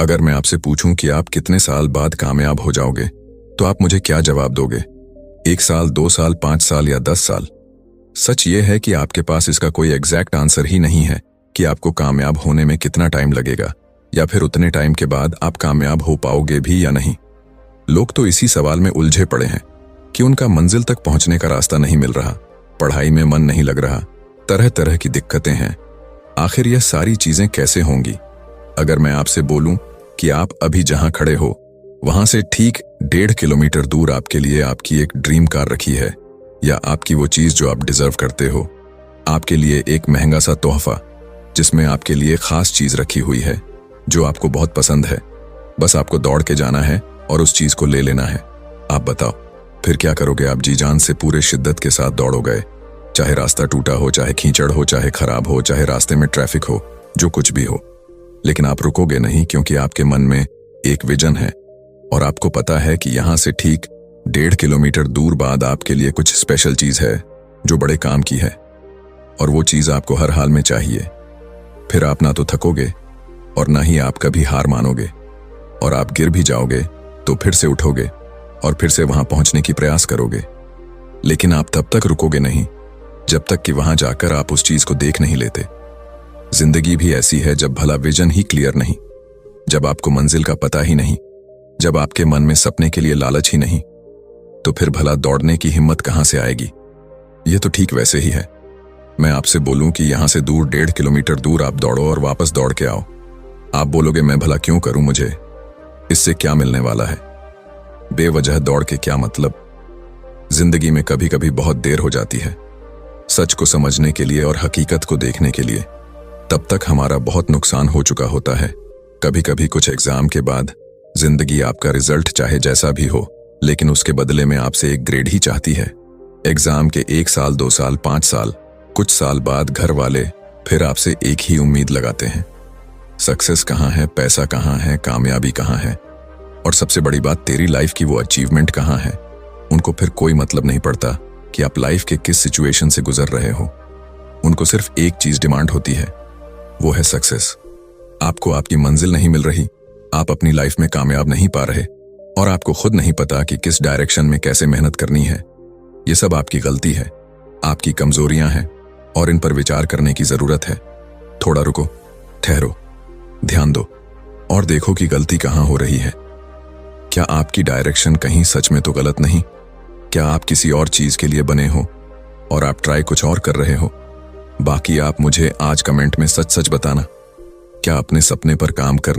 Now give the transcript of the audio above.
अगर मैं आपसे पूछूं कि आप कितने साल बाद कामयाब हो जाओगे, तो आप मुझे क्या जवाब दोगे? 1 साल, 2 साल, 5 साल या 10 साल? सच ये है कि आपके पास इसका कोई एग्जैक्ट आंसर ही नहीं है कि आपको कामयाब होने में कितना टाइम लगेगा, या फिर उतने टाइम के बाद आप कामयाब हो पाओगे भी या नहीं। लोग तो इसी सवाल में उलझे पड़े हैं कि उनका मंजिल तक पहुंचने का रास्ता नहीं मिल रहा, पढ़ाई में मन नहीं लग रहा, तरह तरह की दिक्कतें हैं। आखिर यह सारी चीजें कैसे होंगी? अगर मैं आपसे बोलूं कि आप अभी जहां खड़े हो वहां से ठीक 1.5 किलोमीटर दूर आपके लिए आपकी एक ड्रीम कार रखी है, या आपकी वो चीज जो आप डिजर्व करते हो, आपके लिए एक महंगा सा तोहफा जिसमें आपके लिए खास चीज रखी हुई है जो आपको बहुत पसंद है, बस आपको दौड़ के जाना है और उस चीज को ले लेना है। आप बताओ, फिर क्या करोगे? आप जी जान से पूरे शिद्दत के साथ दौड़ो गए, चाहे रास्ता टूटा हो, चाहे कीचड़ हो, चाहे खराब हो, चाहे रास्ते में ट्रैफिक हो, जो कुछ भी हो। लेकिन आप रुकोगे नहीं, क्योंकि आपके मन में एक विजन है और आपको पता है कि यहां से ठीक 1.5 किलोमीटर दूर बाद आपके लिए कुछ स्पेशल चीज है जो बड़े काम की है, और वो चीज आपको हर हाल में चाहिए। फिर आप ना तो थकोगे और ना ही आप कभी हार मानोगे, और आप गिर भी जाओगे तो फिर से उठोगे और फिर से वहां पहुंचने की प्रयास करोगे। लेकिन आप तब तक रुकोगे नहीं जब तक कि वहां जाकर आप उस चीज को देख नहीं लेते। जिंदगी भी ऐसी है, जब भला विजन ही क्लियर नहीं, जब आपको मंजिल का पता ही नहीं, जब आपके मन में सपने के लिए लालच ही नहीं, तो फिर भला दौड़ने की हिम्मत कहां से आएगी? ये तो ठीक वैसे ही है। मैं आपसे बोलूं कि यहां से दूर 1.5 किलोमीटर दूर आप दौड़ो और वापस दौड़ के आओ। आप बोलोगे, मैं भला क्यों करूं, मुझे इससे क्या मिलने वाला है? बेवजह दौड़ के क्या मतलब? जिंदगी में कभी कभी बहुत देर हो जाती है सच को समझने के लिए और हकीकत को देखने के लिए। तब तक हमारा बहुत नुकसान हो चुका होता है। कभी कभी कुछ एग्जाम के बाद जिंदगी आपका रिजल्ट चाहे जैसा भी हो, लेकिन उसके बदले में आपसे एक ग्रेड ही चाहती है। एग्जाम के 1 साल, 2 साल, 5 साल, कुछ साल बाद घर वाले फिर आपसे एक ही उम्मीद लगाते हैं। सक्सेस कहाँ है, पैसा कहाँ है, कामयाबी कहाँ है, और सबसे बड़ी बात, तेरी लाइफ की वो अचीवमेंट कहाँ है। उनको फिर कोई मतलब नहीं पड़ता कि आप लाइफ के किस सिचुएशन से गुजर रहे हो। उनको सिर्फ एक चीज डिमांड होती है, वो है सक्सेस। आपको आपकी मंजिल नहीं मिल रही, आप अपनी लाइफ में कामयाब नहीं पा रहे, और आपको खुद नहीं पता कि किस डायरेक्शन में कैसे मेहनत करनी है। ये सब आपकी गलती है, आपकी कमजोरियां हैं, और इन पर विचार करने की जरूरत है। थोड़ा रुको, ठहरो, ध्यान दो और देखो कि गलती कहां हो रही है। क्या आपकी डायरेक्शन कहीं सच में तो गलत नहीं? क्या आप किसी और चीज के लिए बने हो और आप ट्राई कुछ और कर रहे हो? बाकी आप मुझे आज कमेंट में सच सच बताना, क्या अपने सपने पर काम करने